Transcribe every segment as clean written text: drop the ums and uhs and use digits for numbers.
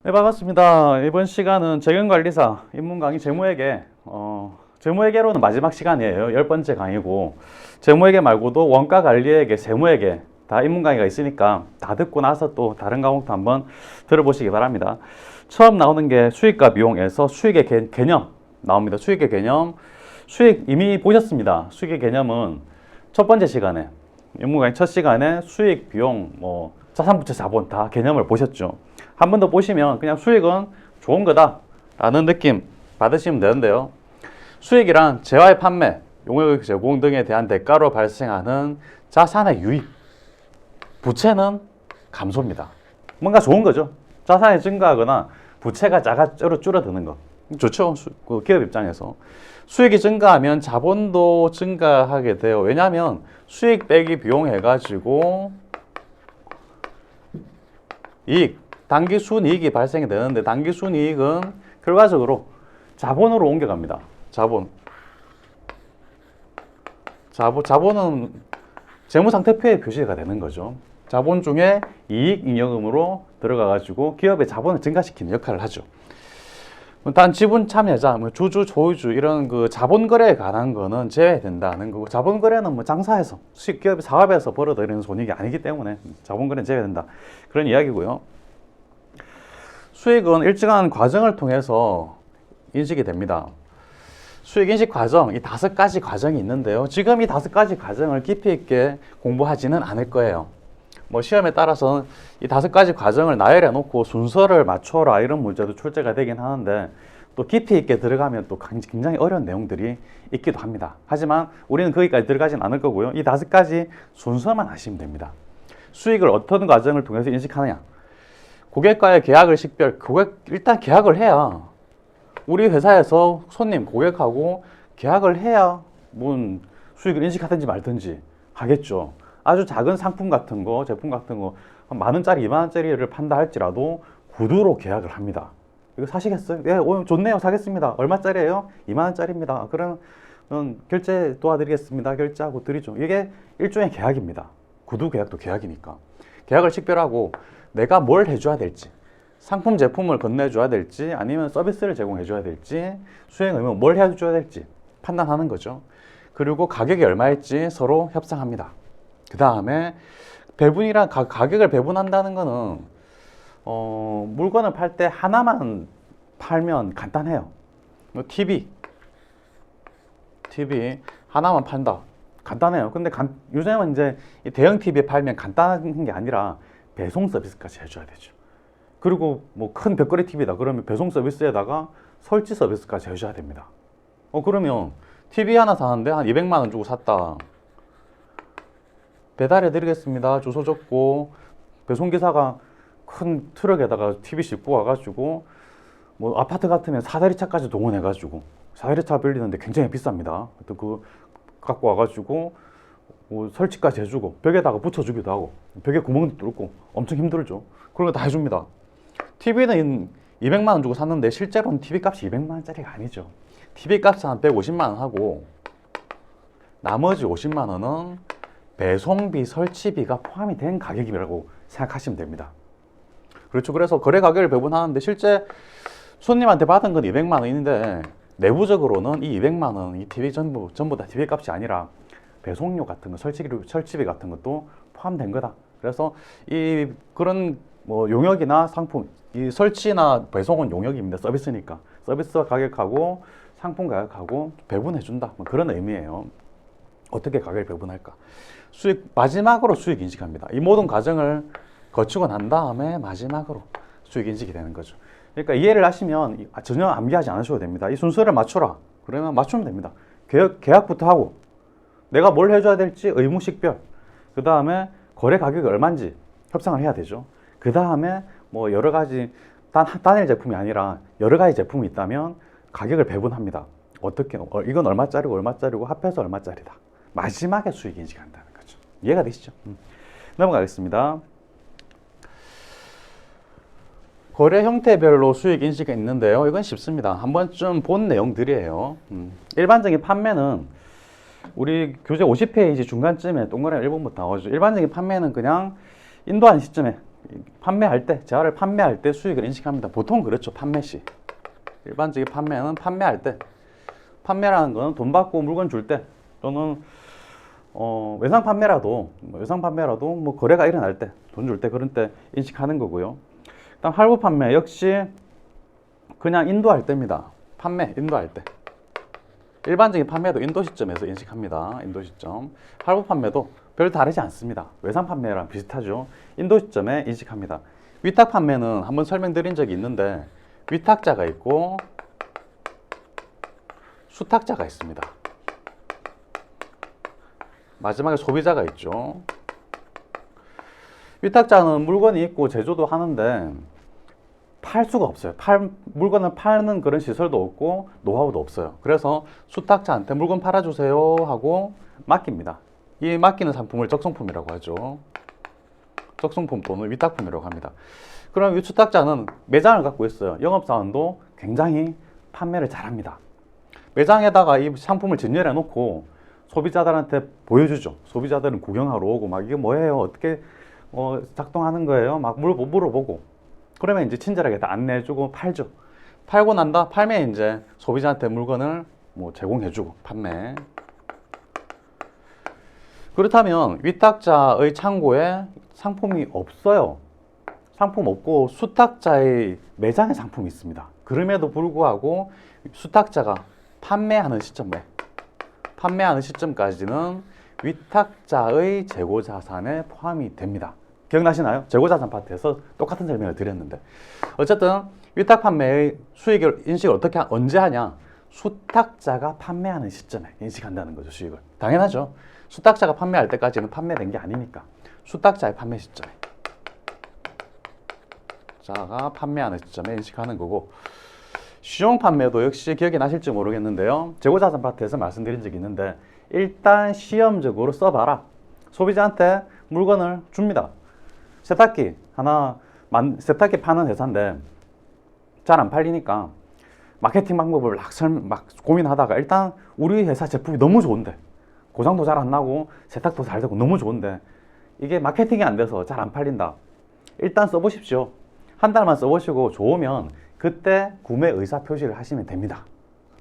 네, 반갑습니다. 이번 시간은 재경관리사 입문 강의 재무회계, 재무회계로는 마지막 시간이에요. 10번째 강의고, 재무회계 말고도 원가관리회계, 세무회계 다 입문 강의가 있으니까 다 듣고 나서 또 다른 과목도 한번 들어보시기 바랍니다. 처음 나오는 게 수익과 비용에서 수익의 개념 나옵니다. 수익의 개념, 수익 이미 보셨습니다. 수익의 개념은 첫 번째 시간에, 입문 강의 첫 시간에 수익, 비용, 자산부채, 자본 다 개념을 보셨죠. 한 번 더 보시면 그냥 수익은 좋은 거다 라는 느낌 받으시면 되는데요. 수익이란 재화의 판매, 용역 제공 등에 대한 대가로 발생하는 자산의 유입, 부채는 감소입니다. 뭔가 좋은 거죠. 자산이 증가하거나 부채가 줄어드는 거 좋죠. 그 기업 입장에서 수익이 증가하면 자본도 증가하게 돼요. 왜냐하면 수익 빼기 비용 해가지고 이익, 단기 순이익이 발생이 되는데, 단기 순이익은 결과적으로 자본으로 옮겨갑니다. 자본은 재무상태표에 표시가 되는 거죠. 자본 중에 이익 잉여금으로 들어가가지고 기업의 자본을 증가시키는 역할을 하죠. 단 지분 참여자, 주주, 소유주 이런 그 자본 거래에 관한 거는 제외된다는 거고, 자본 거래는 장사에서 기업의 사업에서 벌어들이는 손익이 아니기 때문에 자본 거래는 제외된다, 그런 이야기고요. 수익은 일정한 과정을 통해서 인식이 됩니다. 수익 인식 과정, 이 5가지 과정이 있는데요. 지금 이 5가지 과정을 깊이 있게 공부하지는 않을 거예요. 시험에 따라서 이 5가지 과정을 나열해 놓고 순서를 맞춰라 이런 문제도 출제가 되긴 하는데, 또 깊이 있게 들어가면 또 굉장히 어려운 내용들이 있기도 합니다. 하지만 우리는 거기까지 들어가진 않을 거고요. 이 5가지 순서만 아시면 됩니다. 수익을 어떤 과정을 통해서 인식하느냐. 고객과의 계약을 식별, 일단 계약을 해야, 우리 회사에서 고객하고 계약을 해야 수익을 인식하든지 말든지 하겠죠. 아주 작은 상품 같은 거, 제품 같은 거, 만 원짜리, 2만 원짜리를 판다 할지라도 구두로 계약을 합니다. 이거 사시겠어요? 예, 좋네요. 사겠습니다. 얼마짜리예요? 2만 원짜리입니다. 그러면 결제 도와드리겠습니다. 결제하고 드리죠. 이게 일종의 계약입니다. 구두 계약도 계약이니까. 계약을 식별하고 내가 뭘 해줘야 될지, 상품 제품을 건네줘야 될지, 아니면 서비스를 제공해줘야 될지, 수행 의무 뭘 해줘야 될지 판단하는 거죠. 그리고 가격이 얼마일지 서로 협상합니다. 그 다음에 배분이란, 가격을 배분한다는 거는 물건을 팔 때 하나만 팔면 간단해요. TV 하나만 판다, 간단해요. 근데 요즘은 이제 대형 TV 팔면 간단한 게 아니라 배송 서비스까지 해줘야 되죠. 그리고 큰 벽걸이 TV다 그러면 배송 서비스에다가 설치 서비스까지 해줘야 됩니다. 그러면 TV 하나 사는데 한 200만 원 주고 샀다. 배달해 드리겠습니다. 주소 적고, 배송기사가 큰 트럭에다가 TV 싣고 와가지고, 아파트 같으면 사다리차까지 동원해가지고, 사다리차 빌리는데 굉장히 비쌉니다. 그 갖고 와가지고 설치까지 해주고, 벽에다가 붙여주기도 하고, 벽에 구멍도 뚫고, 엄청 힘들죠. 그런 거 다 해줍니다. TV는 200만 원 주고 샀는데 실제로는 TV 값이 200만 원짜리가 아니죠. TV 값은 한 150만 원 하고, 나머지 50만 원은 배송비, 설치비가 포함이 된 가격이라고 생각하시면 됩니다. 그렇죠. 그래서 거래 가격을 배분하는데 실제 손님한테 받은 건 200만 원인데, 내부적으로는 이 200만 원, 이 TV 전부 다 TV 값이 아니라 배송료 같은 거, 설치비 같은 것도 포함된 거다. 그래서 그런 용역이나 상품, 이 설치나 배송은 용역입니다. 서비스니까. 서비스 가격하고 상품 가격하고 배분해준다. 그런 의미예요. 어떻게 가격을 배분할까? 마지막으로 수익 인식합니다. 이 모든 과정을 거치고 난 다음에 마지막으로 수익 인식이 되는 거죠. 그러니까 이해를 하시면 전혀 암기하지 않으셔도 됩니다. 이 순서를 맞춰라. 그러면 맞추면 됩니다. 계약부터 하고, 내가 뭘 해줘야 될지 의무 식별, 그 다음에 거래 가격이 얼마인지 협상을 해야 되죠. 그 다음에 여러 가지, 단일 제품이 아니라 여러 가지 제품이 있다면 가격을 배분합니다. 어떻게, 이건 얼마짜리고 합해서 얼마짜리다. 마지막에 수익 인식한다는 거죠. 이해가 되시죠? 넘어가겠습니다. 거래 형태별로 수익 인식이 있는데요. 이건 쉽습니다. 한 번쯤 본 내용들이에요. 일반적인 판매는 우리 교재 50페이지 중간쯤에 동그라미 1번부터 나오죠. 일반적인 판매는 그냥 인도하는 시점에 판매할 때, 재화를 판매할 때 수익을 인식합니다. 보통 그렇죠. 판매 시. 일반적인 판매는 판매할 때. 판매라는 거는 돈 받고 물건 줄 때, 또는 외상 판매라도 뭐 거래가 일어날 때, 돈 줄 때, 그런 때 인식하는 거고요. 일단 할부 판매 역시 그냥 인도할 때입니다. 판매, 인도할 때. 일반적인 판매도 인도 시점에서 인식합니다. 인도 시점. 할부 판매도 별 다르지 않습니다. 외상 판매랑 비슷하죠. 인도 시점에 인식합니다. 위탁 판매는 한번 설명드린 적이 있는데, 위탁자가 있고 수탁자가 있습니다. 마지막에 소비자가 있죠. 위탁자는 물건이 있고 제조도 하는데 팔 수가 없어요. 물건을 파는 그런 시설도 없고 노하우도 없어요. 그래서 수탁자한테 물건 팔아주세요 하고 맡깁니다. 이 맡기는 상품을 적성품이라고 하죠. 적성품 또는 위탁품이라고 합니다. 그럼 이 수탁자는 매장을 갖고 있어요. 영업사원도 굉장히 판매를 잘합니다. 매장에다가 이 상품을 진열해 놓고 소비자들한테 보여주죠. 소비자들은 구경하러 오고 막 이게 뭐예요? 어떻게 작동하는 거예요? 막 물어보고 그러면 이제 친절하게 다 안내해주고 팔죠. 팔고 팔면 이제 소비자한테 물건을 뭐 제공해주고 판매. 그렇다면 위탁자의 창고에 상품이 없어요. 상품 없고 수탁자의 매장에 상품이 있습니다. 그럼에도 불구하고 수탁자가 판매하는 시점까지는 위탁자의 재고자산에 포함이 됩니다. 기억나시나요? 재고자산 파트에서 똑같은 설명을 드렸는데, 어쨌든 위탁 판매의 수익을 인식을 언제 하냐? 수탁자가 판매하는 시점에 인식한다는 거죠. 수익을. 당연하죠. 수탁자가 판매할 때까지는 판매된 게 아니니까. 수탁자의 판매 시점에, 자가 판매하는 시점에 인식하는 거고, 시용 판매도 역시 기억이 나실지 모르겠는데요. 재고자산 파트에서 말씀드린 적이 있는데, 일단 시험적으로 써봐라. 소비자한테 물건을 줍니다. 세탁기 파는 회사인데 잘 안 팔리니까 마케팅 방법을 막 고민하다가, 일단 우리 회사 제품이 너무 좋은데, 고장도 잘 안 나고 세탁도 잘 되고 너무 좋은데 이게 마케팅이 안 돼서 잘 안 팔린다. 일단 써보십시오. 한 달만 써보시고 좋으면 그때 구매 의사 표시를 하시면 됩니다.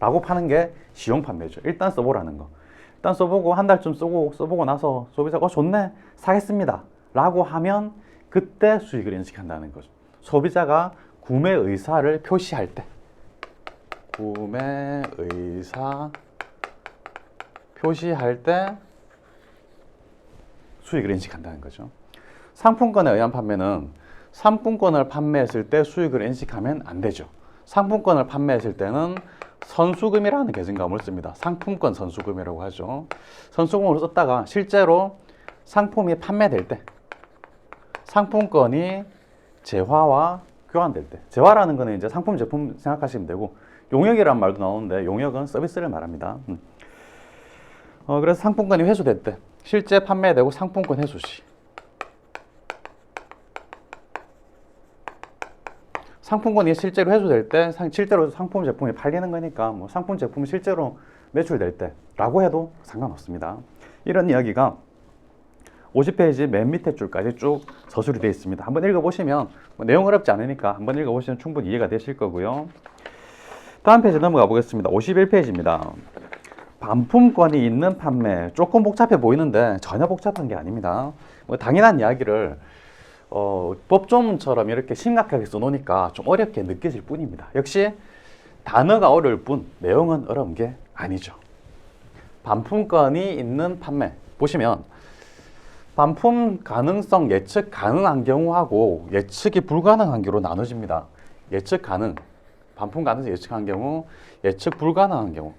라고 파는 게 시용 판매죠. 일단 써보라는 거. 일단 써보고 한 달쯤 써보고 나서 소비자가 좋네, 사겠습니다 라고 하면 그때 수익을 인식한다는 거죠. 소비자가 구매 의사를 표시할 때, 구매 의사 표시할 때 수익을 인식한다는 거죠. 상품권에 의한 판매는 상품권을 판매했을 때 수익을 인식하면 안 되죠. 상품권을 판매했을 때는 선수금이라는 계정감을 씁니다. 상품권 선수금이라고 하죠. 선수금으로 썼다가 실제로 상품이 판매될 때, 상품권이 재화와 교환될 때, 재화라는 거는 이제 상품, 제품 생각하시면 되고, 용역이라는 말도 나오는데 용역은 서비스를 말합니다. 그래서 상품권이 회수될 때, 실제 판매되고 상품권 회수 시, 상품권이 실제로 회수될 때, 실제로 상품 제품이 팔리는 거니까 뭐 상품 제품이 실제로 매출될 때라고 해도 상관없습니다. 이런 이야기가 50페이지 맨 밑에 줄까지 쭉 서술이 되어 있습니다. 한번 읽어보시면 내용 어렵지 않으니까 한번 읽어보시면 충분히 이해가 되실 거고요. 다음 페이지 넘어가 보겠습니다. 51페이지입니다. 반품권이 있는 판매. 조금 복잡해 보이는데 전혀 복잡한 게 아닙니다. 뭐 당연한 이야기를 법조문처럼 이렇게 심각하게 써놓으니까 좀 어렵게 느껴질 뿐입니다. 역시 단어가 어려울 뿐 내용은 어려운 게 아니죠. 반품권이 있는 판매 보시면, 반품 가능성 예측 가능한 경우하고 예측이 불가능한 경우로 나눠집니다. 예측 가능, 반품 가능성 예측한 경우, 예측 불가능한 경우.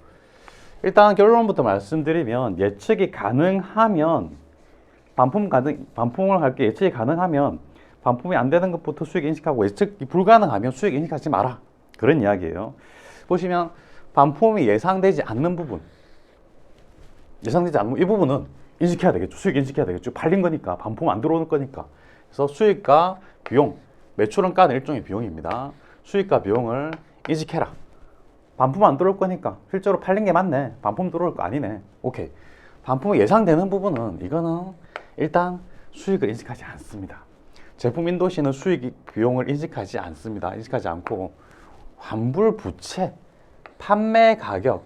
일단 결론부터 말씀드리면, 예측이 가능하면 반품을 할 게 예측이 가능하면 반품이 안 되는 것부터 수익 인식하고, 예측이 불가능하면 수익 인식하지 마라, 그런 이야기예요. 보시면 반품이 예상되지 않는 부분, 이 부분은 인식해야 되겠죠. 수익 인식해야 되겠죠. 팔린 거니까, 반품 안 들어오는 거니까. 그래서 수익과 비용, 매출은 까는 일종의 비용입니다. 수익과 비용을 인식해라. 반품 안 들어올 거니까 실제로 팔린 게 맞네, 반품 들어올 거 아니네, 오케이. 반품이 예상되는 부분은 이거는 일단 수익을 인식하지 않습니다. 제품 인도 시는 수익 비용을 인식하지 않습니다. 인식하지 않고 환불 부채, 판매 가격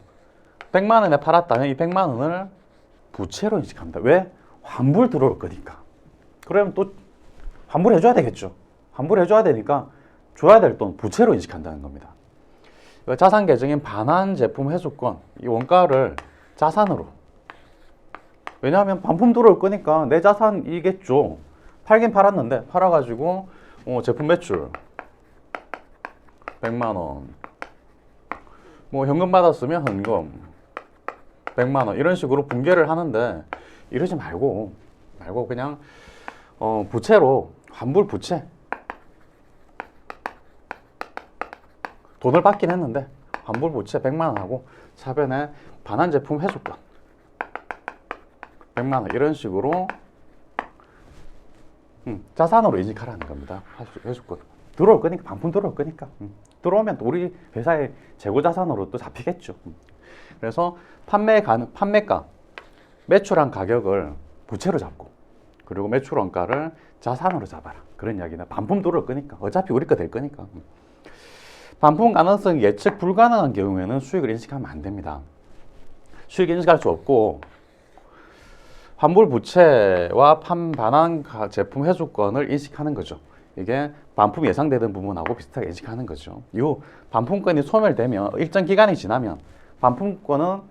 100만 원에 팔았다면 이 100만 원을 부채로 인식합니다. 왜? 환불 들어올 거니까. 그러면 또 환불해줘야 되겠죠. 환불해줘야 되니까 줘야 될 돈 부채로 인식한다는 겁니다. 자산 계정인 반환 제품 회수권, 이 원가를 자산으로. 왜냐하면 반품 들어올 거니까 내 자산이겠죠. 팔긴 팔았는데 팔아가지고 제품 매출 100만 원, 뭐 현금 받았으면 현금 100만 원 이런 식으로 분개를 하는데 이러지 말고 그냥 부채로 환불 부채 돈을 받긴 했는데 환불 부채 100만 원 하고 차변에 반환 제품 회수권 100만 원 이런 식으로 자산으로 인식하라는 겁니다. 회수권 들어올 거니까 반품 들어올 거니까 들어오면 또 우리 회사의 재고 자산으로 또 잡히겠죠. 그래서 판매가 매출한 가격을 부채로 잡고 그리고 매출 원가를 자산으로 잡아라 그런 이야기다. 반품 들어올 거니까 어차피 우리 거 될 거니까. 반품 가능성 예측 불가능한 경우에는 수익을 인식하면 안 됩니다. 수익 인식할 수 없고 환불 부채와 반환 제품 회수권을 인식하는 거죠. 이게 반품 예상되던 부분하고 비슷하게 인식하는 거죠. 이 반품권이 소멸되면 일정 기간이 지나면 반품권은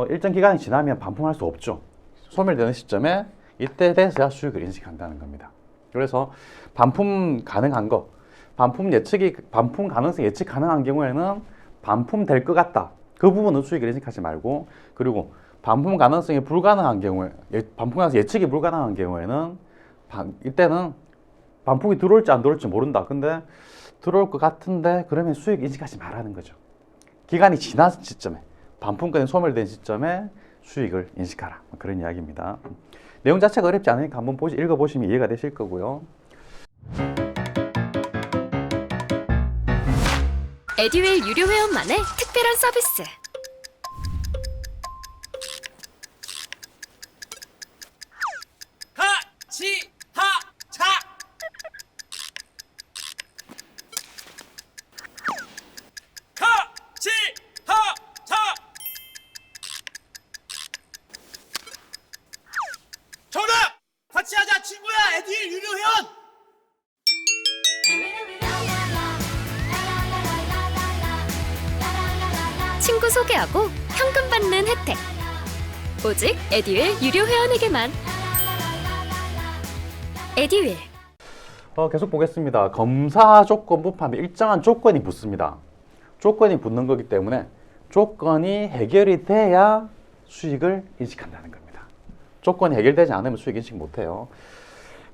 일정 기간이 지나면 반품할 수 없죠. 소멸되는 시점에 이때 돼서야 수익을 인식한다는 겁니다. 그래서 반품 가능한 거, 반품 가능성 예측 가능한 경우에는 반품 될 것 같다. 그 부분은 수익을 인식하지 말고, 그리고 반품 가능성이 불가능한 경우에, 반품 가능성 예측이 불가능한 경우에는 이때는 반품이 들어올지 안 들어올지 모른다. 근데 들어올 것 같은데 그러면 수익 인식하지 말라는 거죠. 기간이 지난 시점에, 반품권이 소멸된 시점에 수익을 인식하라. 그런 이야기입니다. 내용 자체가 어렵지 않으니까 한번 읽어보시면 이해가 되실 거고요. 에듀윌 유료 회원만의 특별한 서비스. 하치하차 하치하차 정답! 같이 하자 친구야 에듀윌 유료 회원! 친구 소개하고 현금 받는 혜택. 오직 에듀윌 유료 회원에게만. 에듀윌. 계속 보겠습니다. 검사 조건부 판매, 일정한 조건이 붙습니다. 조건이 붙는 거기 때문에 조건이 해결이 돼야 수익을 인식한다는 겁니다. 조건이 해결되지 않으면 수익 인식 못해요.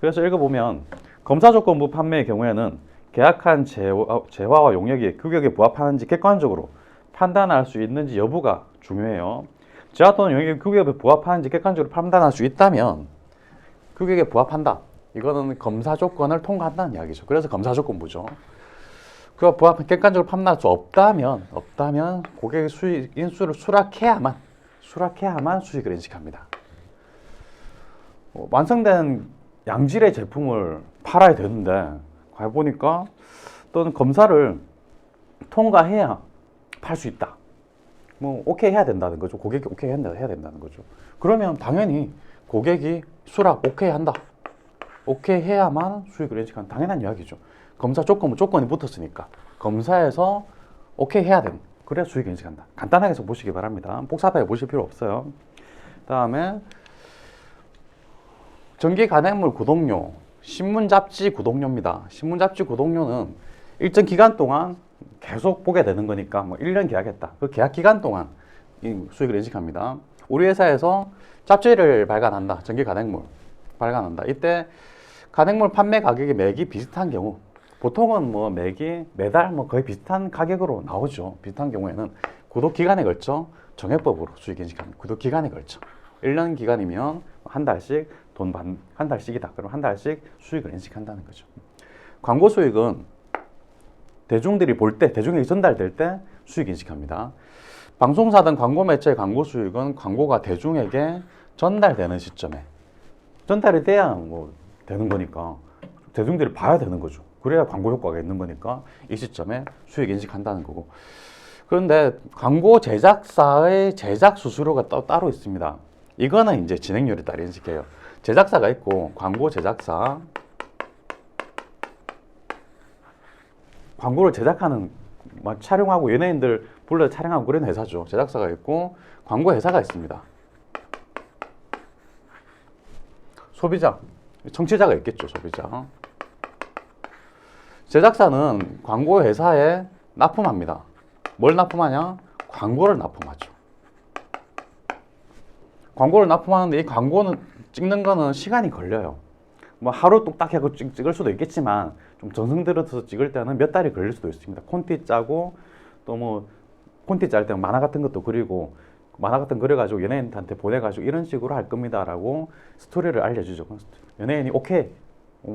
그래서 읽어보면 검사 조건부 판매의 경우에는 계약한 재화와 용역이 규격에 부합하는지 객관적으로 판단할 수 있는지 여부가 중요해요. 재화 또는 용역이 규격에 부합하는지 객관적으로 판단할 수 있다면 규격에 부합한다. 이거는 검사 조건을 통과한다는 이야기죠. 그래서 검사 조건부죠. 그와 부합한 객관적으로 판단할 수 없다면 고객의 수익 인수를 수락해야만 수익을 인식합니다. 완성된 양질의 제품을 팔아야 되는데 가해 보니까 또는 검사를 통과해야 팔 수 있다. 뭐 오케이 해야 된다는 거죠. 고객이 오케이 해야 된다는 거죠. 그러면 당연히 고객이 수락 오케이 한다. 오케이 해야만 수익을 인식하는 당연한 이야기죠. 검사 조건이 붙었으니까 검사에서 오케이 해야 됩니다. 그래야 수익 인식한다. 간단하게 해서 보시기 바랍니다. 복잡하게 보실 필요 없어요. 다음에 전기 간행물 구독료, 신문 잡지 구독료입니다. 신문 잡지 구독료는 일정 기간 동안 계속 보게 되는 거니까 뭐 1년 계약했다. 그 계약 기간 동안 이 수익을 인식합니다. 우리 회사에서 잡지를 발간한다. 전기 간행물 발간한다. 이때 간행물 판매 가격이 매기 비슷한 경우, 보통은 뭐 매기 매달 뭐 거의 비슷한 가격으로 나오죠. 비슷한 경우에는 구독 기간에 걸쳐 정액법으로 수익 인식합니다. 구독 기간에 걸쳐 1년 기간이면 한 달씩 한 달씩이다. 그럼 한 달씩 수익을 인식한다는 거죠. 광고 수익은 대중들이 볼 때, 대중에게 전달될 때 수익 인식합니다. 방송사든 광고 매체의 광고 수익은 광고가 대중에게 전달되는 시점에 전달이 돼야 뭐 되는 거니까 대중들이 봐야 되는 거죠. 그래야 광고 효과가 있는 거니까 이 시점에 수익 인식한다는 거고. 그런데 광고 제작사의 제작 수수료가 따로 있습니다. 이거는 이제 진행률에 따라 인식해요. 제작사가 있고 광고 제작사, 광고를 제작하는 막 촬영하고 연예인들 불러 촬영하고 그런 회사죠. 제작사가 있고 광고 회사가 있습니다. 소비자, 청취자가 있겠죠. 소비자. 제작사는 광고 회사에 납품합니다. 뭘 납품하냐? 광고를 납품하죠. 광고를 납품하는데 이 광고는 찍는 거는 시간이 걸려요. 뭐 하루 뚝딱 하고 찍을 수도 있겠지만 좀 정성 들여서 찍을 때는 몇 달이 걸릴 수도 있습니다. 콘티 짜고 또 뭐 콘티 짤 때 만화 같은 것도 그리고 만화 같은 거 그려가지고 연예인한테 보내가지고 이런 식으로 할 겁니다라고 스토리를 알려주죠. 연예인이 오케이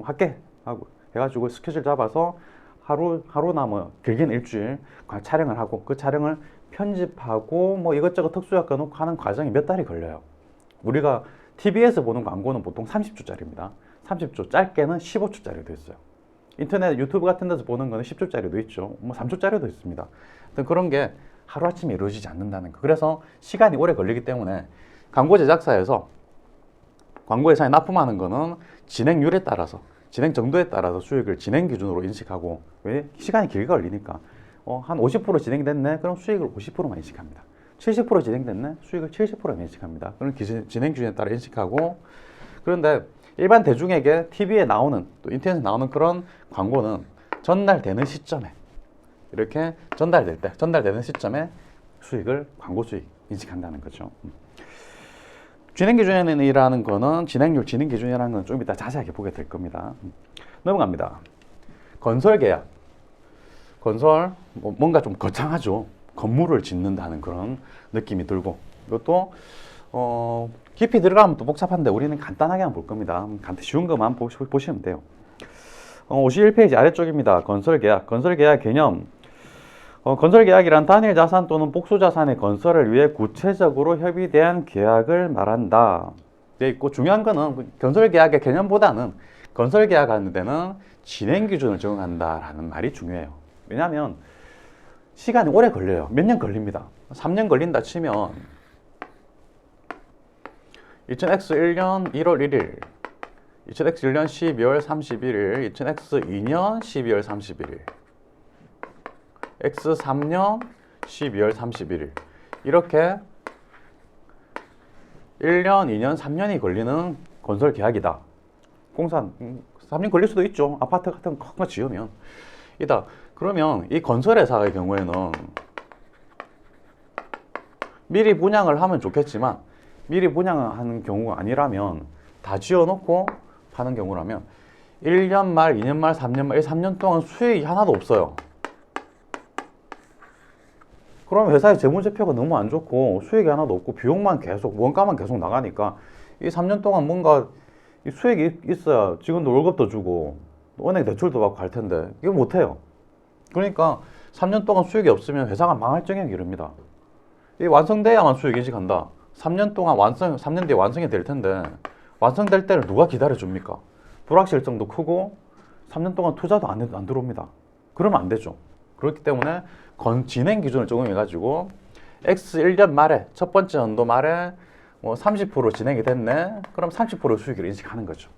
할게 하고 해가지고 스케줄 잡아서 하루나 뭐 길게는 일주일 촬영을 하고 그 촬영을 편집하고 뭐 이것저것 특수효과 넣고 하는 과정이 몇 달이 걸려요. 우리가 TV에서 보는 광고는 보통 30초짜리입니다. 30초, 짧게는 15초짜리도 있어요. 인터넷 유튜브 같은 데서 보는 거는 10초짜리도 있죠. 뭐 3초짜리도 있습니다. 그런 게 하루아침에 이루어지지 않는다는 거. 그래서 시간이 오래 걸리기 때문에 광고 제작사에서 광고 회사에 납품하는 거는 진행률에 따라서 진행 정도에 따라서 수익을 진행 기준으로 인식하고, 왜? 시간이 길게 걸리니까 한 50% 진행됐네? 그럼 수익을 50%만 인식합니다. 70% 진행됐네? 수익을 70%만 인식합니다. 그럼 진행 기준에 따라 인식하고, 그런데 일반 대중에게 TV에 나오는 또 인터넷에 나오는 그런 광고는 전달되는 시점에 이렇게 전달되는 시점에 수익을 광고 수익 인식한다는 거죠. 진행 기준이라는 거는 진행률, 진행 기준이라는 건 좀 이따 자세하게 보게 될 겁니다. 넘어갑니다. 건설 계약. 건설 뭔가 좀 거창하죠. 건물을 짓는다는 그런 느낌이 들고, 이것도 깊이 들어가면 또 복잡한데 우리는 간단하게 한번 볼 겁니다. 쉬운 것만 보시면 돼요. 51페이지 아래쪽입니다. 건설 계약. 건설 계약 개념. 건설 계약이란 단일 자산 또는 복수 자산의 건설을 위해 구체적으로 협의된 계약을 말한다. 돼 있고, 중요한 거는 건설 계약의 개념보다는 건설 계약하는 데는 진행 기준을 적용한다라는 말이 중요해요. 왜냐하면 시간이 오래 걸려요. 몇 년 걸립니다. 3년 걸린다 치면 2000X1년 1월 1일, 2000X1년 12월 31일, 2000X2년 12월 31일, X3년 12월 31일, 이렇게 1년, 2년, 3년이 걸리는 건설 계약이다. 공사 3년 걸릴 수도 있죠. 아파트 같은 거 큰 거 지으면. 그러면 이 건설회사의 경우에는 미리 분양을 하면 좋겠지만 미리 분양하는 경우가 아니라면 다 지어놓고 파는 경우라면 1년 말, 2년 말, 3년 말, 3년 동안 수익이 하나도 없어요. 그러면 회사의 재무제표가 너무 안 좋고 수익이 하나도 없고 비용만 계속, 원가만 계속 나가니까 이 3년 동안 뭔가 수익이 있어야 직원도 월급도 주고 은행 대출도 받고 할 텐데 이거 못해요. 그러니까 3년 동안 수익이 없으면 회사가 망할 정역이 이릅니다. 이 완성돼야만 수익 인식한다. 3년 동안 3년 뒤에 완성이 될 텐데 완성될 때를 누가 기다려줍니까? 불확실성도 크고 3년 동안 투자도 안 들어옵니다. 그러면 안 되죠. 그렇기 때문에 진행 기준을 적용해가지고 X 1년 말에 첫 번째 연도 말에 뭐 30% 진행이 됐네. 그럼 30% 수익을 인식하는 거죠.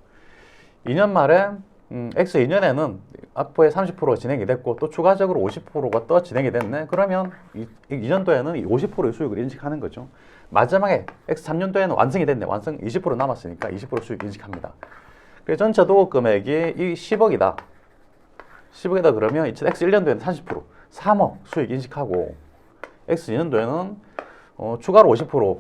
2년 말에 X 2년에는 앞으로에 30%가 진행이 됐고 또 추가적으로 50%가 또 진행이 됐네. 그러면 2년도에는 50%의 수익을 인식하는 거죠. 마지막에 X 3년도에는 완성이 됐네. 완성 20% 남았으니까 20% 수익 인식합니다. 그래서 전체 도급 금액이 이 10억이다. 10억이다 그러면 X 1년도에는 30%, 3억 수익 인식하고 X 2년도에는 추가로 50%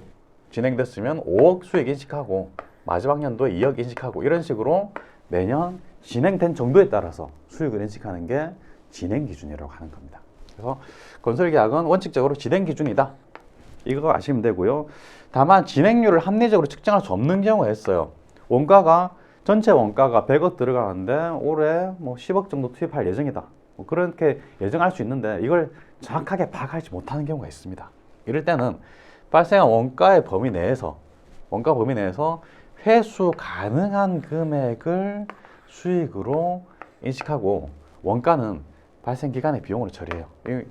진행됐으면 5억 수익 인식하고 마지막 연도에 2억 인식하고 이런 식으로 매년 진행된 정도에 따라서 수익을 인식하는 게 진행 기준이라고 하는 겁니다. 그래서 건설계약은 원칙적으로 진행 기준이다. 이거 아시면 되고요. 다만 진행률을 합리적으로 측정할 수 없는 경우가 있어요. 전체 원가가 100억 들어가는데 올해 뭐 10억 정도 투입할 예정이다. 뭐 그렇게 예정할 수 있는데 이걸 정확하게 파악하지 못하는 경우가 있습니다. 이럴 때는 발생한 원가 범위 내에서 회수 가능한 금액을 수익으로 인식하고 원가는 발생 기간의 비용으로 처리해요. 이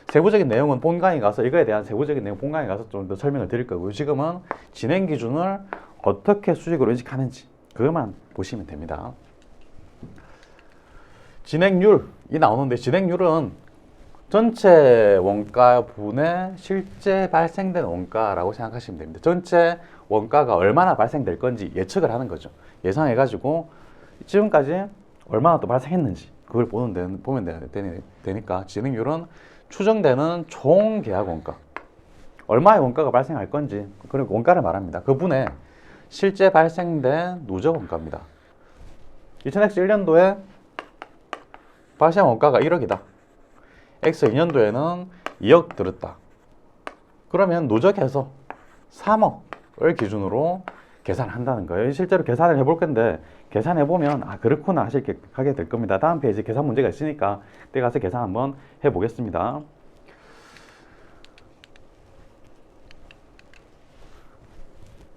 세부적인 내용은 본강에 가서 이거에 대한 세부적인 내용 본강에 가서 좀 더 설명을 드릴 거고요. 지금은 진행 기준을 어떻게 수익으로 인식하는지 그것만 보시면 됩니다. 진행률이 나오는데 진행률은 전체 원가분의 실제 발생된 원가라고 생각하시면 됩니다. 전체 원가가 얼마나 발생될 건지 예측을 하는 거죠. 예상해가지고 지금까지 얼마나 또 발생했는지 그걸 보면 되니까 진행률은 추정되는 총 계약 원가, 얼마의 원가가 발생할 건지 그리고 원가를 말합니다. 그분의 실제 발생된 누적 원가입니다. 2000X1년도에 발생 원가가 1억이다. X2년도에는 2억 들었다. 그러면 누적해서 3억을 기준으로 계산을 한다는 거예요. 실제로 계산을 해볼 건데 계산해보면 아 그렇구나 하게 될 겁니다. 다음 페이지 계산 문제가 있으니까 그때 가서 계산 한번 해보겠습니다.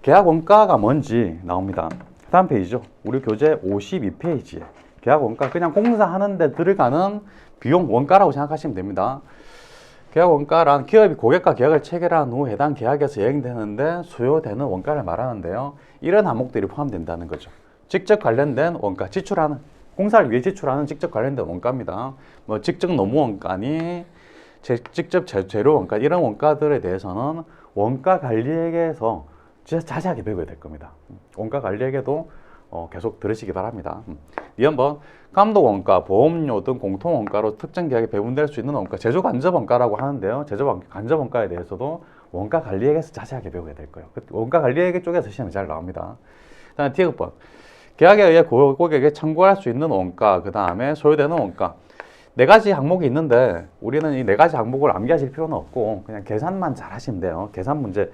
계약 원가가 뭔지 나옵니다. 다음 페이지죠. 우리 교재 52페이지에 계약 원가 그냥 공사하는데 들어가는 비용 원가라고 생각하시면 됩니다. 계약 원가란 기업이 고객과 계약을 체결한 후 해당 계약에서 이행되는데 수요되는 원가를 말하는데요. 이런 항목들이 포함된다는 거죠. 직접 관련된 원가, 지출하는 공사를 위해 지출하는 직접 관련된 원가입니다. 뭐 직접 노무 원가니 직접 재료 원가 이런 원가들에 대해서는 원가 관리액에서 자세하게 배워야 될 겁니다. 원가 관리액에도 계속 들으시기 바랍니다. 이 한번 감독 원가, 보험료 등 공통 원가로 특정 계약에 배분될 수 있는 원가, 제조 간접 원가라고 하는데요. 제조 간접 원가에 대해서도 원가 관리액에서 자세하게 배워야 될 거예요. 원가 관리액 쪽에서 시험이 잘 나옵니다. 다음 T급번 계약에 의해 고객에게 청구할 수 있는 원가, 그 다음에 소요되는 원가. 네 가지 항목이 있는데 우리는 이 네 가지 항목을 암기하실 필요는 없고 그냥 계산만 잘 하시면 돼요. 계산 문제,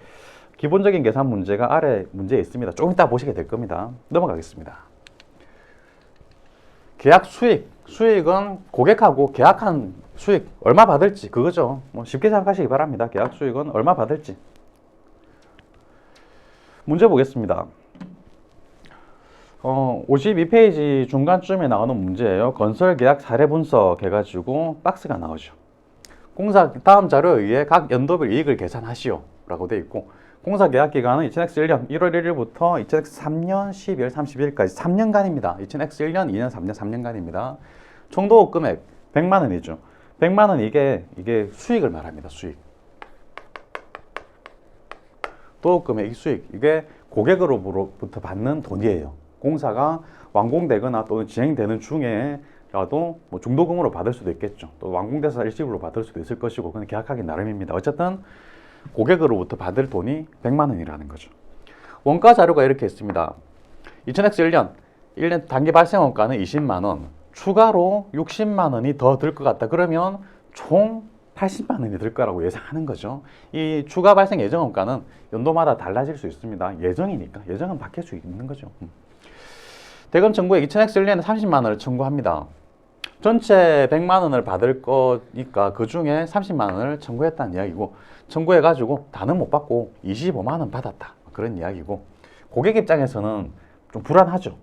기본적인 계산 문제가 아래 문제에 있습니다. 조금 이따 보시게 될 겁니다. 넘어가겠습니다. 계약 수익은 고객하고 계약한 수익 얼마 받을지 그거죠. 뭐 쉽게 생각하시기 바랍니다. 계약 수익은 얼마 받을지. 문제 보겠습니다. 52페이지 중간쯤에 나오는 문제예요. 건설 계약 사례 분석 해가지고 박스가 나오죠. 공사 다음 자료에 의해 각 연도별 이익을 계산하시오 라고 되어 있고 공사 계약 기간은 2000X1년 1월 1일부터 2000X3년 12월 31일까지 3년간입니다. 2000X1년, 2년, 3년, 3년간입니다. 총 도급 금액 100만 원이죠. 100만 원 이게 수익을 말합니다. 수익. 도급 금액 수익. 이게 고객으로부터 받는 돈이에요. 공사가 완공되거나 또는 진행되는 중에라도 뭐 중도금으로 받을 수도 있겠죠. 또 완공돼서 일시불로 받을 수도 있을 것이고 그건 계약하기 나름입니다. 어쨌든 고객으로부터 받을 돈이 100만 원이라는 거죠. 원가 자료가 이렇게 있습니다. 2000X1년 1년 단기 발생 원가는 20만 원, 추가로 60만 원이 더 들 것 같다. 그러면 총 80만 원이 들 거라고 예상하는 거죠. 이 추가 발생 예정 원가는 연도마다 달라질 수 있습니다. 예정이니까. 예정은 바뀔 수 있는 거죠. 대금 청구액 2000X1년에 30만 원을 청구합니다. 전체 100만 원을 받을 거니까 그 중에 30만 원을 청구했다는 이야기고 청구해가지고 다는 못 받고 25만 원 받았다. 그런 이야기고 고객 입장에서는 좀 불안하죠.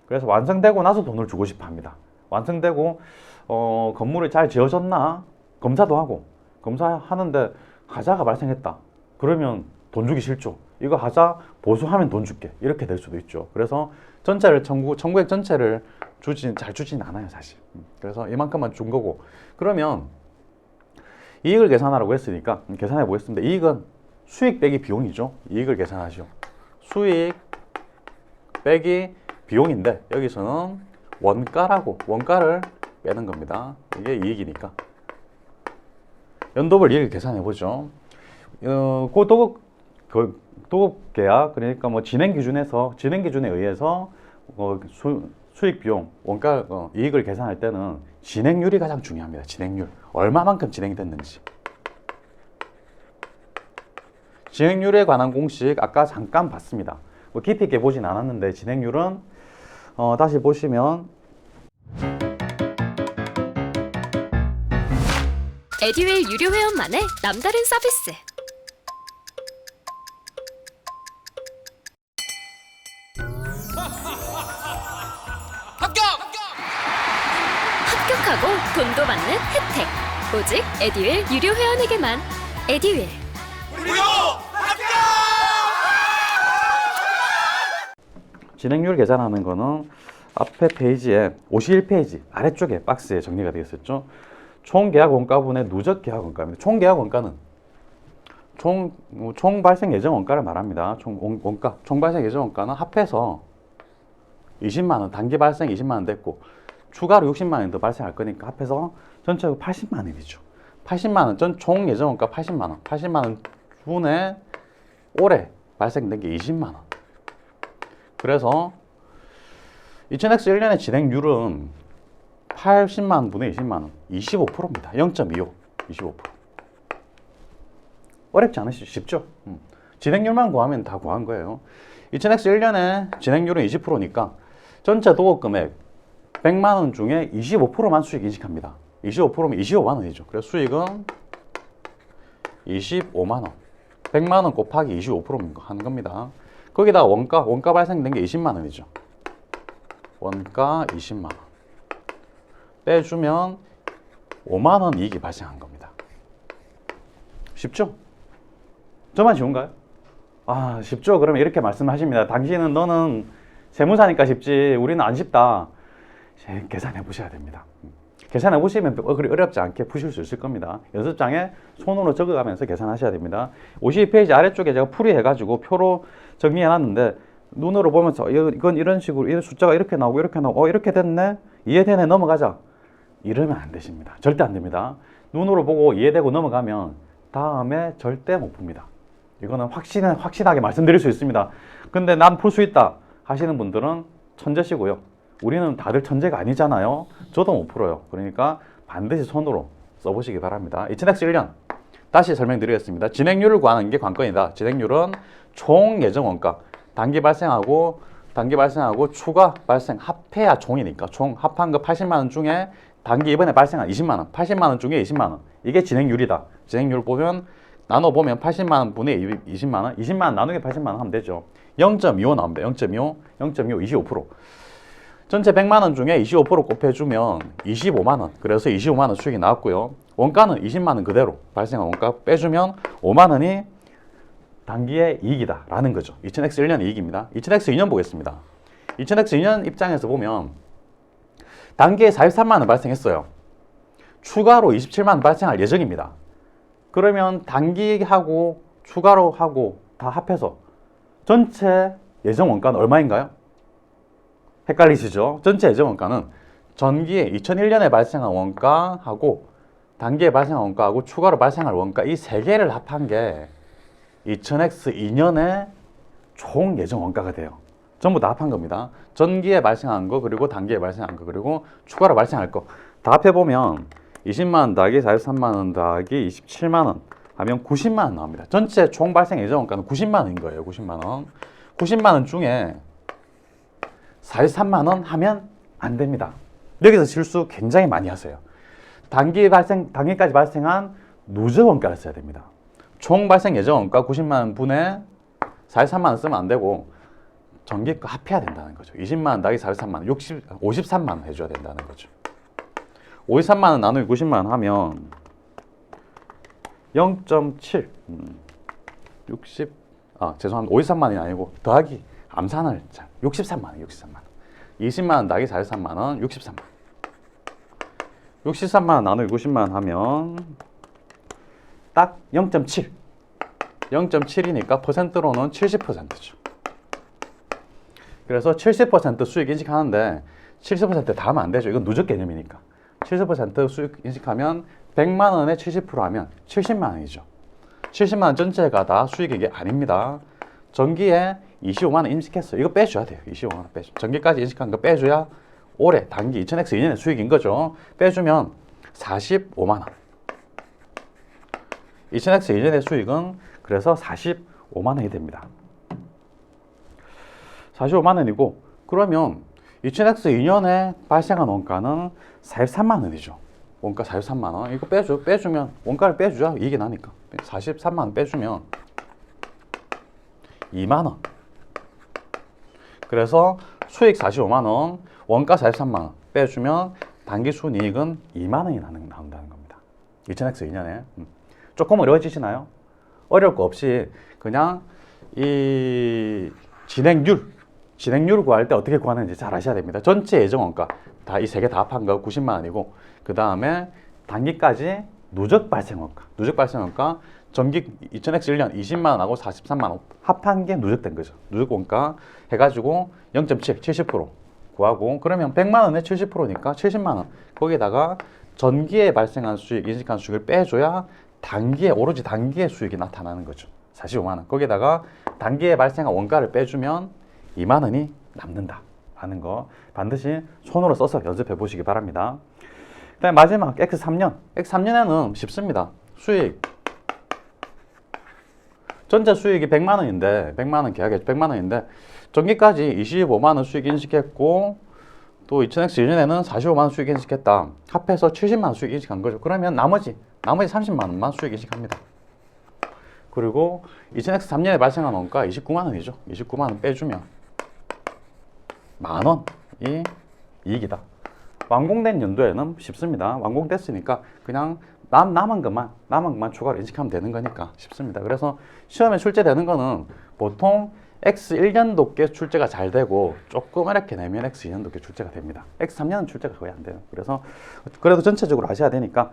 그래서 완성되고 나서 돈을 주고 싶어 합니다. 완성되고 건물이 잘 지어졌나 검사도 하고 검사하는데 하자가 발생했다. 그러면 돈 주기 싫죠. 이거 하자 보수하면 돈 줄게. 이렇게 될 수도 있죠. 그래서 전체를 청구액 전체를 잘 주진 않아요, 사실. 그래서 이만큼만 준 거고. 그러면 이익을 계산하라고 했으니까 계산해 보겠습니다. 이익은 수익 빼기 비용이죠. 이익을 계산하시오. 수익 빼기 비용인데 여기서는 원가를 빼는 겁니다. 이게 이익이니까. 연도별 이익을 계산해 보죠. 도급 계약 그러니까 뭐 진행 기준에 의해서 수익 비용 원가 이익을 계산할 때는 진행률이 가장 중요합니다. 진행률 얼마만큼 진행이 됐는지. 진행률에 관한 공식 아까 잠깐 봤습니다. 뭐 깊이 있게 보진 않았는데 진행률은 다시 보시면 에듀윌 유료 회원만의 남다른 서비스. 합격! 도움도 받는 혜택. 오직 에듀윌 유료 회원에게만. 에듀윌. 무료 합격! 진행률 계산하는 거는 앞에 페이지에 51페이지 아래쪽에 박스에 정리가 되어 있었죠. 총 계약 원가분의 누적 계약 원가입니다. 총 계약 원가는 총 발생 예정 원가를 말합니다. 총 발생 예정 원가는 합해서 20만 원, 단기 발생 20만 원 됐고 추가로 60만 원 더 발생할 거니까 합해서 전체적으로 80만 원이죠. 80만 원, 총 예정 원가 80만 원. 80만 원 분에 올해 발생된 게 20만 원. 그래서 2000X 1년의 진행률은 80만 원 분의 20만 원, 25%입니다. 0.25, 25%. 어렵지 않으시죠? 쉽죠? 진행률만 구하면 다 구한 거예요. 2000X 1년에 진행률은 20%니까 전체 도급 금액 100만 원 중에 25%만 수익 인식합니다. 25%면 25만 원이죠. 그래서 수익은 25만 원. 100만 원 곱하기 25% 하는 겁니다. 거기다가 원가 발생된 게 20만 원이죠. 원가 20만 원. 빼주면 5만 원 이익이 발생한 겁니다. 쉽죠? 저만 쉬운가요? 아, 쉽죠? 그러면 이렇게 말씀하십니다. 당신은 너는 세무사니까 쉽지 우리는 안 쉽다. 계산해 보셔야 됩니다. 계산해 보시면 그리 어렵지 않게 푸실 수 있을 겁니다. 연습장에 손으로 적어가면서 계산하셔야 됩니다. 52페이지 아래쪽에 제가 풀이해가지고 표로 정리해 놨는데 눈으로 보면서 이건 이런 식으로 이 숫자가 이렇게 나오고 이렇게 됐네? 이해되네? 넘어가자. 이러면 안 되십니다. 절대 안 됩니다. 눈으로 보고 이해되고 넘어가면 다음에 절대 못 풉니다. 이거는 확신하게 말씀드릴 수 있습니다. 근데 난 풀 수 있다 하시는 분들은 천재시고요. 우리는 다들 천재가 아니잖아요. 저도 못 풀어요. 그러니까 반드시 손으로 써보시기 바랍니다. 2000X 1년 다시 설명드리겠습니다. 진행률을 구하는 게 관건이다. 진행률은 총 예정 원가 단기 발생하고 추가 발생 합해야 총이니까 총 합한 거 80만 원 중에 단기 이번에 발생한 20만 원 80만 원 중에 20만 원 이게 진행률이다. 진행률 보면 나눠보면 80만 원 분의 20만 원 20만 원 나누기 80만 원 하면 되죠. 0.25 나옵니다. 0.25 25% 전체 100만 원 중에 25% 곱해주면 25만 원. 그래서 25만 원 수익이 나왔고요. 원가는 20만 원 그대로 발생한 원가 빼주면 5만 원이 단기의 이익이다 라는 거죠. 2000X 1년 이익입니다. 2000X 2년 보겠습니다. 2000X 2년 입장에서 보면 단기에 43만 원 발생했어요. 추가로 27만 원 발생할 예정입니다. 그러면 단기하고 추가로 하고 다 합해서 전체 예정 원가는 얼마인가요? 헷갈리시죠? 전체 예정 원가는 전기에 2001년에 발생한 원가하고 단기에 발생한 원가하고 추가로 발생할 원가 이 세 개를 합한 게 2000X 2년의 총 예정 원가가 돼요. 전부 다 합한 겁니다. 전기에 발생한 거 그리고 단기에 발생한 거 그리고 추가로 발생할 거 다 합해보면 20만 원 더하기 43만 원 더하기 27만 원 하면 90만 원 나옵니다. 전체 총 발생 예정 원가는 90만 원인 거예요. 90만 원. 90만 원 중에 43만 원 하면 안 됩니다. 여기서 실수 굉장히 많이 하세요. 단기까지 발생한 누적 원가를 써야 됩니다. 총 발생 예정 원가 90만 원 분에 43만 원 쓰면 안 되고 전기가 합해야 된다는 거죠. 20만 원 더하기 43만 원, 53만 원 해줘야 된다는 거죠. 53만 원 나누기 90만 원 하면 0.7 죄송합니다. 53만 원이 아니고 더하기 암산을 63만 원, 63만 원. 20만 원 더하기 43만 원, 63만 원. 63만 원 나누기 90만 원 하면 딱 0.7. 0.7이니까 퍼센트로는 70%죠. 그래서 70% 수익 인식하는데 70% 다 하면 안 되죠. 이건 누적 개념이니까. 70% 수익 인식하면 100만 원에 70% 하면 70만 원이죠. 70만 원 전체가 다 수익이 게 아닙니다. 전기에 25만 원 인식했어요. 이거 빼줘야 돼요. 25만 원 빼줘. 전기까지 인식한 거 빼줘야 올해 단기 2000X 2년의 수익인 거죠. 빼주면 45만 원. 2000X 2년의 수익은 그래서 45만 원이 됩니다. 45만 원이고 그러면 2000X 2년에 발생한 원가는 43만 원이죠. 원가 43만 원. 이거 빼주면 원가를 빼주자. 이익이 나니까. 43만 원 빼주면 2만 원. 그래서 수익 45만 원, 원가 43만 원 빼주면 단기 순이익은 2만 원이 나온다는 겁니다. 2000X 2년에. 조금 어려워지시나요? 어려울 거 없이 그냥 이 진행률 구할 때 어떻게 구하는지 잘 아셔야 됩니다. 전체 예정원가 다 이 세 개 다 합한 거 90만 원이고 그 다음에 단기까지 누적 발생원가 전기 2000X 1년 20만 원하고 43만 원 합한 게 누적된 거죠. 누적 원가 해가지고 0.7, 70% 구하고 그러면 100만 원에 70%니까 70만 원 거기에다가 전기에 발생한 수익, 인식한 수익을 빼줘야 오로지 단기의 수익이 나타나는 거죠. 45만 원 거기에다가 단기에 발생한 원가를 빼주면 2만 원이 남는다 하는 거 반드시 손으로 써서 연습해 보시기 바랍니다. 그다음에 마지막 X3년. X3년에는 쉽습니다. 수익. 전체 수익이 100만 원인데 100만 원 계약에 100만 원인데 전기까지 25만 원 수익 인식했고 또 2000X 1년에는 45만 원 수익 인식했다. 합해서 70만 원 수익 인식한 거죠. 그러면 나머지 30만 원만 수익 인식합니다. 그리고 2000X 3년에 발생한 원가 29만 원이죠. 29만 원 빼주면 만 원이 이익이다. 완공된 연도에는 쉽습니다. 완공됐으니까 그냥 남은 것만 추가로 인식하면 되는 거니까 쉽습니다. 그래서 시험에 출제되는 거는 보통 X1년도께 출제가 잘 되고 조금 이렇게 내면 X2년도께 출제가 됩니다. X3년은 출제가 거의 안 돼요. 그래서 그래도 전체적으로 아셔야 되니까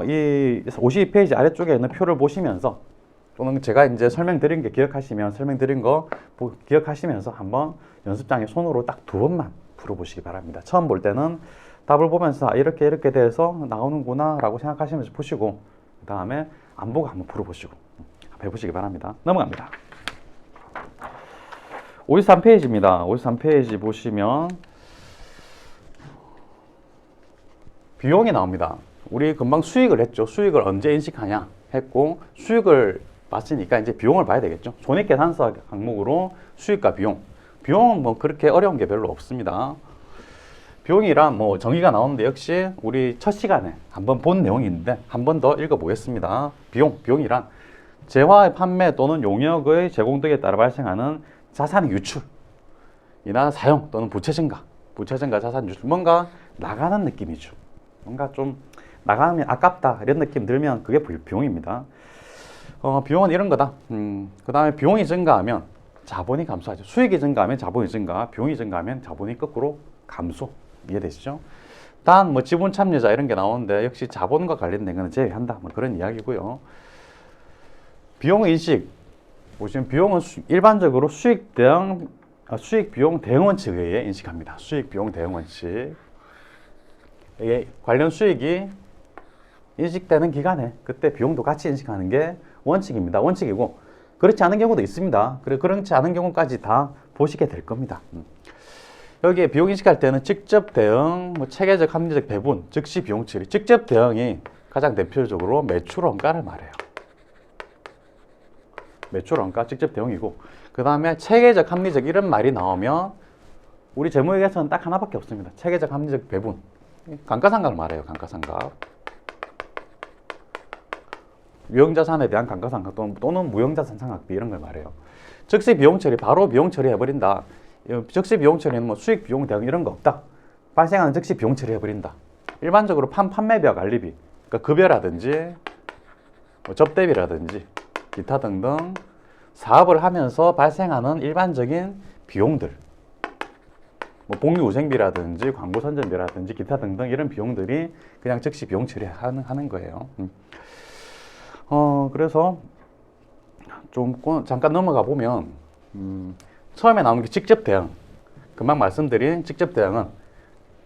이 52페이지 아래쪽에 있는 표를 보시면서 또는 제가 이제 설명드린 게 설명드린 거 기억하시면서 한번 연습장에 손으로 딱 2번만 풀어보시기 바랍니다. 처음 볼 때는 답을 보면서 이렇게 돼서 나오는구나 라고 생각하시면서 푸시고 그 다음에 안 보고 한번 풀어보시고 해보시기 바랍니다. 넘어갑니다. 53페이지입니다. 53페이지 보시면 비용이 나옵니다. 우리 금방 수익을 했죠. 수익을 언제 인식하냐 했고 수익을 봤으니까 이제 비용을 봐야 되겠죠. 손익계산서 항목으로 수익과 비용은 뭐 그렇게 어려운 게 별로 없습니다. 비용이란 뭐 정의가 나오는데 역시 우리 첫 시간에 한번 본 내용인데 한 번 더 읽어보겠습니다. 비용이란 재화 판매 또는 용역의 제공 등에 따라 발생하는 자산의 유출이나 사용 또는 부채 증가 자산 유출 뭔가 나가는 느낌이죠. 뭔가 좀 나가면 아깝다 이런 느낌 들면 그게 비용입니다. 비용은 이런 거다. 그 다음에 비용이 증가하면 자본이 감소하죠. 수익이 증가하면 자본이 증가, 비용이 증가하면 자본이 거꾸로 감소. 이해되시죠? 단 뭐 지분 참여자 이런 게 나오는데 역시 자본과 관련된 거는 제외한다. 뭐 그런 이야기고요. 비용 인식 보시면 비용은 일반적으로 수익 비용 대응 원칙에 의해 인식합니다. 수익 비용 대응 원칙. 이게 관련 수익이 인식되는 기간에 그때 비용도 같이 인식하는 게 원칙입니다. 원칙이고 그렇지 않은 경우도 있습니다. 그렇지 않은 경우까지 다 보시게 될 겁니다. 여기에 비용 인식할 때는 직접 대응, 체계적 합리적 배분, 즉시 비용 처리. 직접 대응이 가장 대표적으로 매출 원가를 말해요. 매출 원가 직접 대응이고 그 다음에 체계적 합리적 이런 말이 나오면 우리 재무회계에서는 딱 하나밖에 없습니다. 체계적 합리적 배분. 감가상각을 말해요. 감가상각. 유형자산에 대한 감가상각 또는 무형자산 상각비 이런 걸 말해요. 즉시 비용 처리, 바로 비용 처리해버린다. 즉시 비용 처리는 뭐 수익 비용 대응 이런 거 없다. 발생하는 즉시 비용 처리해버린다. 일반적으로 판매비와 관리비, 그러니까 급여라든지 뭐 접대비라든지 기타 등등 사업을 하면서 발생하는 일반적인 비용들, 뭐 복리후생비라든지 광고 선전비라든지 기타 등등 이런 비용들이 그냥 즉시 비용 처리하는 거예요. 그래서 좀 잠깐 넘어가 보면 처음에 나오는 게 직접 대응. 금방 말씀드린 직접 대응은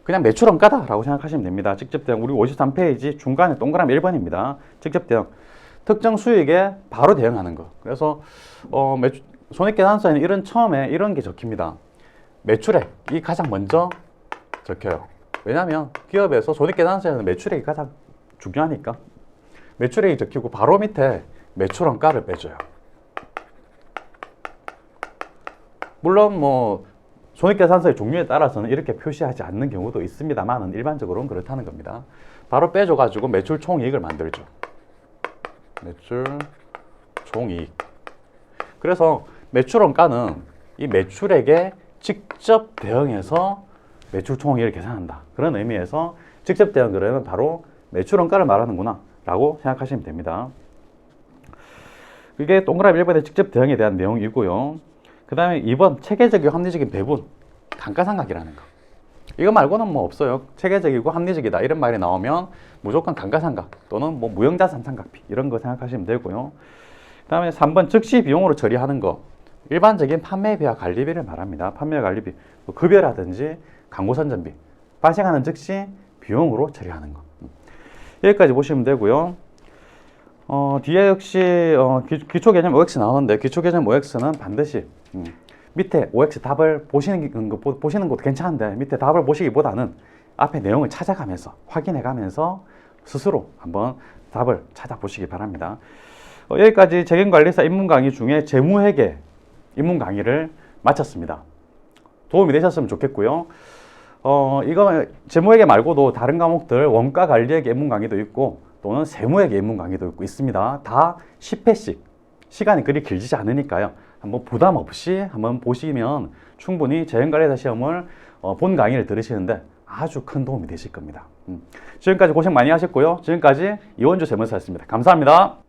그냥 매출 원가다라고 생각하시면 됩니다. 직접 대응 우리 53페이지 중간에 동그라미 1번입니다. 직접 대응. 특정 수익에 바로 대응하는 거. 그래서 손익계산서에는 처음에 이런 게 적힙니다. 매출액이 가장 먼저 적혀요. 왜냐하면 기업에서 손익계산서에는 매출액이 가장 중요하니까 매출액이 적히고 바로 밑에 매출 원가를 빼줘요. 물론 뭐 손익계산서의 종류에 따라서는 이렇게 표시하지 않는 경우도 있습니다만 일반적으로는 그렇다는 겁니다. 바로 빼줘가지고 매출 총이익을 만들죠. 매출 총이익. 그래서 매출 원가는 이 매출액에 직접 대응해서 매출 총이익을 계산한다. 그런 의미에서 직접 대응 그러면 바로 매출 원가를 말하는구나 라고 생각하시면 됩니다. 그게 동그라미 1번의 직접 대응에 대한 내용이고요. 그 다음에 2번 체계적이고 합리적인 배분, 감가상각이라는 거. 이거 말고는 뭐 없어요. 체계적이고 합리적이다 이런 말이 나오면 무조건 감가상각 또는 뭐 무형자산 삼각비 이런 거 생각하시면 되고요. 그 다음에 3번 즉시 비용으로 처리하는 거. 일반적인 판매비와 관리비를 말합니다. 판매와 관리비, 뭐 급여라든지 광고 선전비 발생하는 즉시 비용으로 처리하는 거. 여기까지 보시면 되고요. 뒤에 역시 기초 개념 OX 나오는데 기초 개념 OX는 반드시 밑에 OX 답을 보시는 것도 괜찮은데 밑에 답을 보시기보다는 앞에 내용을 찾아가면서 확인해가면서 스스로 한번 답을 찾아보시기 바랍니다. 여기까지 재경관리사 입문 강의 중에 재무회계 입문 강의를 마쳤습니다. 도움이 되셨으면 좋겠고요. 이거 재무회계 말고도 다른 과목들 원가관리회계 입문 강의도 있고 또는 세무회계 입문 강의도 있고 있습니다. 다 10회씩 시간이 그리 길지 않으니까요. 한번 부담 없이 한번 보시면 충분히 재경관리사 시험을 본 강의를 들으시는데 아주 큰 도움이 되실 겁니다. 지금까지 고생 많이 하셨고요. 지금까지 이원주 세무사였습니다. 감사합니다.